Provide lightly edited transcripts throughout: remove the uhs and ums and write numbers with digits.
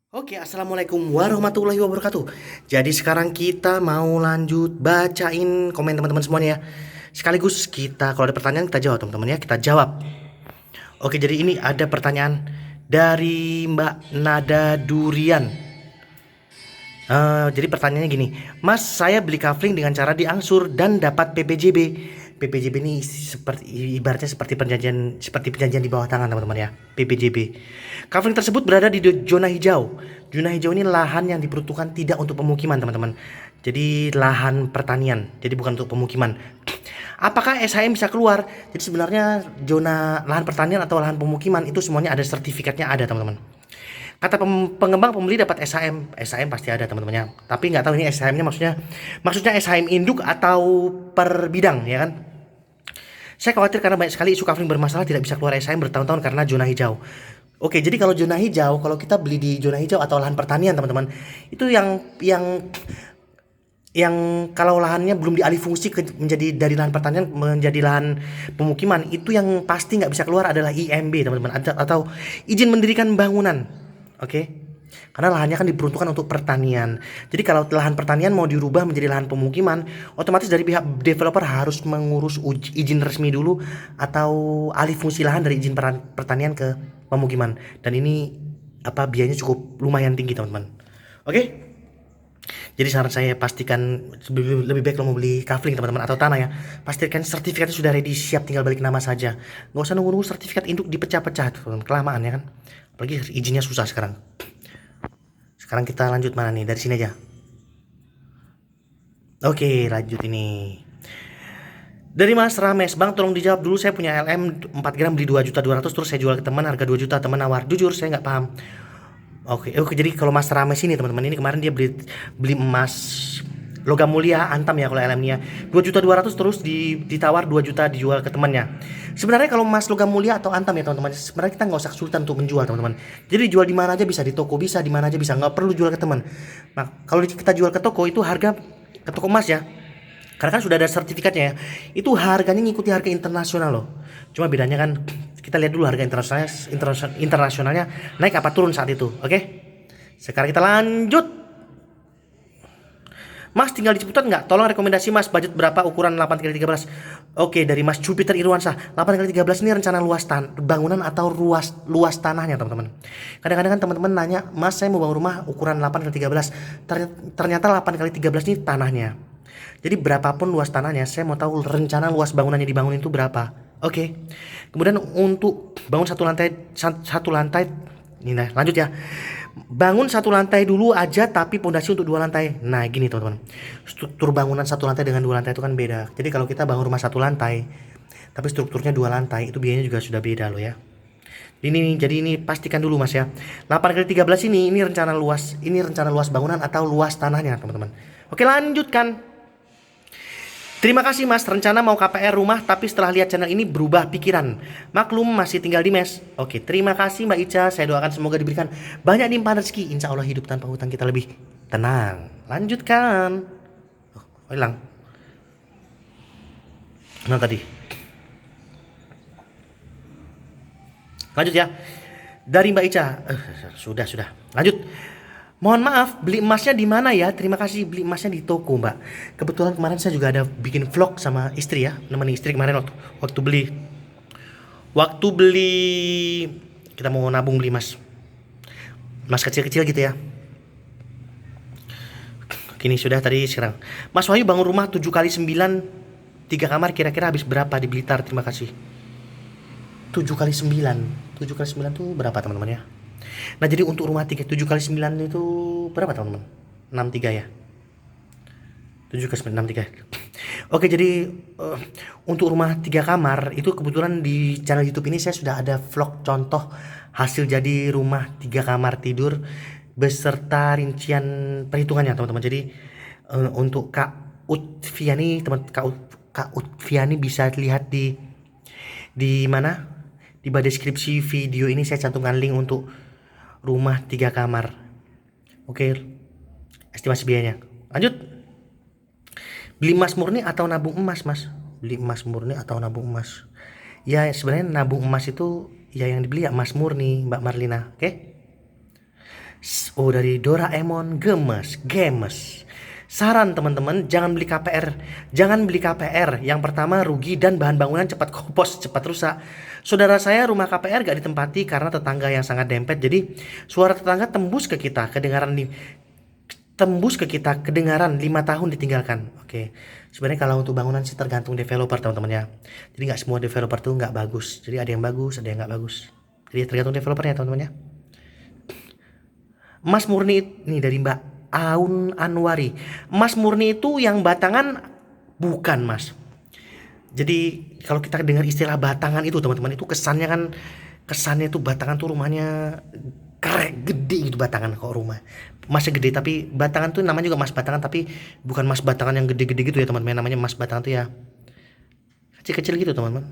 Assalamualaikum warahmatullahi wabarakatuh. Jadi sekarang kita mau lanjut bacain komen teman-teman semuanya ya. Sekaligus kita kalau ada pertanyaan kita jawab teman-teman ya, kita jawab. Jadi ini ada pertanyaan dari Mbak Nada Durian. Jadi pertanyaannya gini, Mas, saya beli kafling dengan cara diangsur dan dapat PPJB. PPJB ini seperti ibaratnya seperti perjanjian di bawah tangan teman-teman ya. PPJB. Kafling tersebut berada di zona hijau. Zona hijau ini lahan yang diperuntukkan tidak untuk pemukiman teman-teman. Jadi lahan pertanian, jadi bukan untuk pemukiman. Apakah SHM bisa keluar? Jadi sebenarnya zona lahan pertanian atau lahan pemukiman itu semuanya ada sertifikatnya, ada teman-teman. Kata pengembang pembeli dapat SHM, SHM pasti ada teman-temannya. Tapi nggak tahu ini SHM-nya maksudnya SHM induk atau per bidang ya kan? Saya khawatir karena banyak sekali isu kafling bermasalah tidak bisa keluar SHM bertahun-tahun karena zona hijau. Jadi kalau zona hijau, kalau kita beli di zona hijau atau lahan pertanian teman-teman, itu yang kalau lahannya belum dialih fungsi menjadi dari lahan pertanian menjadi lahan pemukiman, itu yang pasti nggak bisa keluar adalah IMB teman-teman, atau izin mendirikan bangunan. Karena lahannya kan diperuntukkan untuk pertanian. Jadi kalau lahan pertanian mau dirubah menjadi lahan pemukiman, otomatis dari pihak developer harus mengurus izin resmi dulu atau alih fungsi lahan dari izin pertanian ke pemukiman. Dan ini biayanya cukup lumayan tinggi teman-teman. Jadi saran saya pastikan lebih baik kalau mau beli kafling teman-teman atau tanah ya, pastikan sertifikatnya sudah ready, siap tinggal balik nama saja. Nggak usah nunggu-nunggu sertifikat induk dipecah-pecah, kelamaan ya kan. Apalagi izinnya susah sekarang. Sekarang kita lanjut mana nih? Dari sini aja. Lanjut ini. Dari Mas Rames, Bang tolong dijawab dulu, saya punya LM 4 gram beli 2.200.000 terus saya jual ke teman harga 2 juta, teman nawar. Jujur saya nggak paham. Jadi kalau Mas Rames ini teman-teman, ini kemarin dia beli emas logam mulia antam ya kalau LM-nya 2.200.000 terus ditawar 2 juta dijual ke temannya. Sebenarnya kalau emas logam mulia atau antam ya teman-teman, sebenarnya kita nggak usah kesulitan untuk menjual teman-teman. Jadi jual di mana aja bisa, di toko bisa, di mana aja bisa, nggak perlu jual ke teman. Nah kalau kita jual ke toko itu harga ke toko emas ya, karena kan sudah ada sertifikatnya ya, itu harganya ngikuti harga internasional loh. Cuma bedanya kan kita lihat dulu harga internasionalnya naik apa turun saat itu. Sekarang kita lanjut. Mas tinggal di Ciputat nggak? Tolong rekomendasi Mas, budget berapa, ukuran 8x13. Dari Mas Jupiter Irwansyah. 8x13 ini rencana luas bangunan atau luas tanahnya teman-teman. Kadang-kadang kan teman-teman nanya, Mas saya mau bangun rumah ukuran 8x13. Ternyata 8x13 ini tanahnya. Jadi berapapun luas tanahnya, saya mau tahu rencana luas bangunannya dibangun itu berapa. Kemudian untuk bangun satu lantai, ini nah lanjut ya. Bangun satu lantai dulu aja tapi pondasi untuk 2 lantai. Nah gini teman-teman, struktur bangunan satu lantai dengan 2 lantai itu kan beda. Jadi kalau kita bangun rumah 1 lantai tapi strukturnya 2 lantai, itu biayanya juga sudah beda loh ya. Jadi ini pastikan dulu Mas ya. 8x13 ini rencana luas bangunan atau luas tanahnya teman-teman. Lanjutkan. Terima kasih Mas, rencana mau KPR rumah tapi setelah lihat channel ini berubah pikiran. Maklum masih tinggal di mes. Terima kasih Mbak Ica, saya doakan semoga diberikan banyak limpahan rezeki. Insya Allah hidup tanpa hutang kita lebih tenang. Lanjutkan. Hilang. Nah tadi. Lanjut ya. Dari Mbak Ica. Sudah. Lanjut. Mohon maaf, beli emasnya di mana ya? Terima kasih, beli emasnya di toko, Mbak. Kebetulan kemarin saya juga ada bikin vlog sama istri ya, nemenin istri kemarin waktu beli. Waktu beli kita mau nabung beli emas. Emas kecil-kecil gitu ya. Kini sudah tadi sekarang. Mas Wahyu bangun rumah 7x9 3 kamar kira-kira habis berapa di Blitar? Terima kasih. 7x9. 7x9 tuh berapa teman-teman ya? Nah jadi untuk rumah 7x9 itu berapa teman-teman? 63 ya. 7x9 63. Jadi untuk rumah 3 kamar itu kebetulan di channel YouTube ini saya sudah ada vlog contoh hasil jadi rumah 3 kamar tidur beserta rincian perhitungannya teman-teman. Jadi untuk Kak Utfiani Kak Utfiani bisa lihat di mana? Di bawah deskripsi video ini saya cantumkan link untuk rumah 3 kamar. Estimasi biayanya. Lanjut. Beli emas murni atau nabung emas, Mas? Beli emas murni atau nabung emas? Ya sebenarnya nabung emas itu ya yang dibeli ya emas murni, Mbak Marlina. Oh, dari Doraemon gemes. Saran teman-teman, jangan beli KPR. Jangan beli KPR. Yang pertama rugi dan bahan bangunan cepat kopos, cepat rusak. Saudara saya rumah KPR gak ditempati karena tetangga yang sangat dempet. Jadi suara tetangga tembus ke kita, kedengaran 5 tahun ditinggalkan. Oke. Sebenarnya kalau untuk bangunan sih tergantung developer teman-teman ya. Jadi nggak semua developer tuh nggak bagus. Jadi ada yang bagus, ada yang nggak bagus. Jadi tergantung developernya teman-teman ya. Emas murni ini dari Mbak Aun Anwari. Emas murni itu yang batangan bukan, Mas. Jadi kalau kita dengar istilah batangan itu teman-teman, itu kesannya tuh batangan tuh rumahnya kerek gede gitu, batangan kok rumah. Masih gede tapi batangan tuh namanya juga mas batangan, tapi bukan mas batangan yang gede-gede gitu ya teman-teman. Namanya mas batangan tuh ya kecil-kecil gitu teman-teman.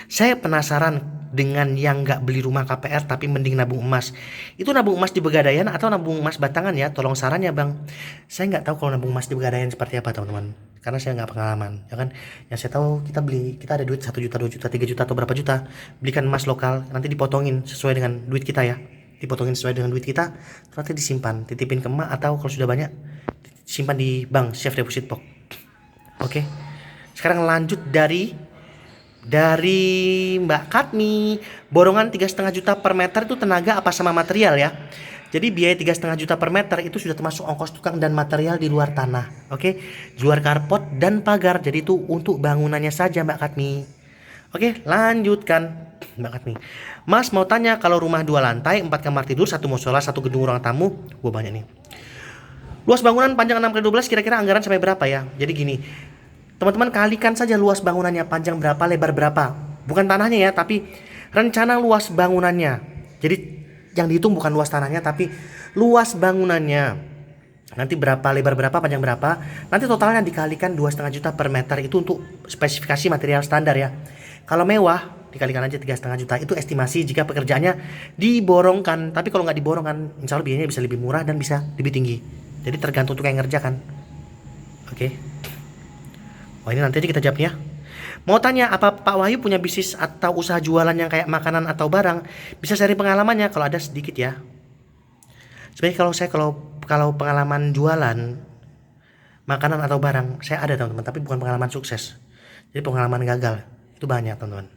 Saya penasaran dengan yang nggak beli rumah KPR tapi mending nabung emas. Itu nabung emas di Pegadaian atau nabung emas batangan ya? Tolong sarannya bang. Saya nggak tahu kalau nabung emas di Pegadaian seperti apa teman-teman. Karena saya nggak pengalaman, ya kan? Yang saya tahu kita ada duit 1 juta, 2 juta, 3 juta atau berapa juta, belikan emas lokal, nanti dipotongin sesuai dengan duit kita ya. Dipotongin sesuai dengan duit kita, nanti disimpan, titipin ke emak atau kalau sudah banyak simpan di bank safe deposit box. Oke. Sekarang lanjut dari Mbak Katmi, borongan 3,5 juta per meter itu tenaga apa sama material ya? Jadi biaya 3,5 juta per meter itu sudah termasuk ongkos tukang dan material di luar tanah. Oke, luar karpot dan pagar. Jadi itu untuk bangunannya saja Mbak Katmi. Oke, lanjutkan Mbak Katmi. Mas mau tanya, kalau rumah 2 lantai, 4 kamar tidur, 1 musola, 1 gedung ruang tamu, wah banyak nih. Luas bangunan panjang 6x12, kira-kira anggaran sampai berapa ya? Jadi gini, teman-teman kalikan saja luas bangunannya, panjang berapa, lebar berapa. Bukan tanahnya ya, tapi rencana luas bangunannya. Jadi yang dihitung bukan luas tanahnya, tapi luas bangunannya. Nanti berapa, lebar berapa, panjang berapa. Nanti totalnya dikalikan 2,5 juta per meter. Itu untuk spesifikasi material standar ya. Kalau mewah, dikalikan aja 3,5 juta. Itu estimasi jika pekerjaannya diborongkan. Tapi kalau nggak diborongkan, insya Allah biayanya bisa lebih murah dan bisa lebih tinggi. Jadi tergantung untuk yang ngerjakan. Oke. Oh ini nanti aja kita jawabnya. Mau tanya, apa Pak Wahyu punya bisnis atau usaha jualan yang kayak makanan atau barang? Bisa sharing pengalamannya kalau ada sedikit ya. Sebenarnya kalau pengalaman jualan makanan atau barang saya ada teman-teman, tapi bukan pengalaman sukses. Jadi pengalaman gagal itu banyak teman-teman.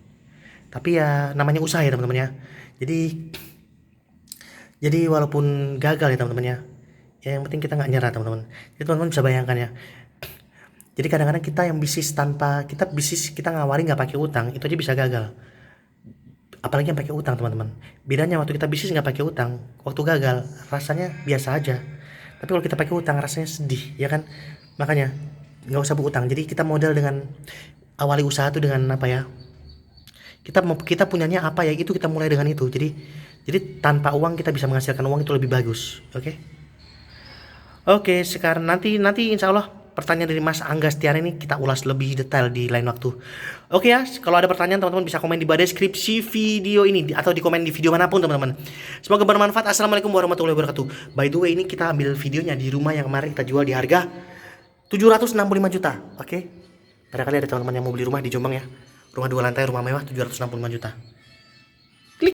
Tapi ya namanya usaha ya teman-teman ya. Jadi walaupun gagal ya teman-teman ya, yang penting kita nggak nyerah teman-teman. Jadi teman-teman bisa bayangkan ya. Jadi kadang-kadang kita yang bisnis kita ngawari nggak pakai utang, itu aja bisa gagal. Apalagi yang pakai utang teman-teman. Bedanya waktu kita bisnis nggak pakai utang, waktu gagal rasanya biasa aja. Tapi kalau kita pakai utang rasanya sedih, ya kan? Makanya nggak usah berutang. Jadi kita modal dengan awali usaha itu dengan apa ya? Kita punyanya apa ya? Itu kita mulai dengan itu. Jadi tanpa uang kita bisa menghasilkan uang itu lebih bagus. Oke? Oke, sekarang nanti insya Allah pertanyaan dari Mas Angga Setiana ini kita ulas lebih detail di lain waktu. Oke ya, kalau ada pertanyaan teman-teman bisa komen di bawah deskripsi video ini atau di komen di video manapun teman-teman. Semoga bermanfaat. Assalamualaikum warahmatullahi wabarakatuh. By the way, ini kita ambil videonya di rumah yang kemarin kita jual di harga 765 juta. Oke. Barangkali ada teman-teman yang mau beli rumah di Jombang ya. Rumah 2 lantai, rumah mewah 765 juta.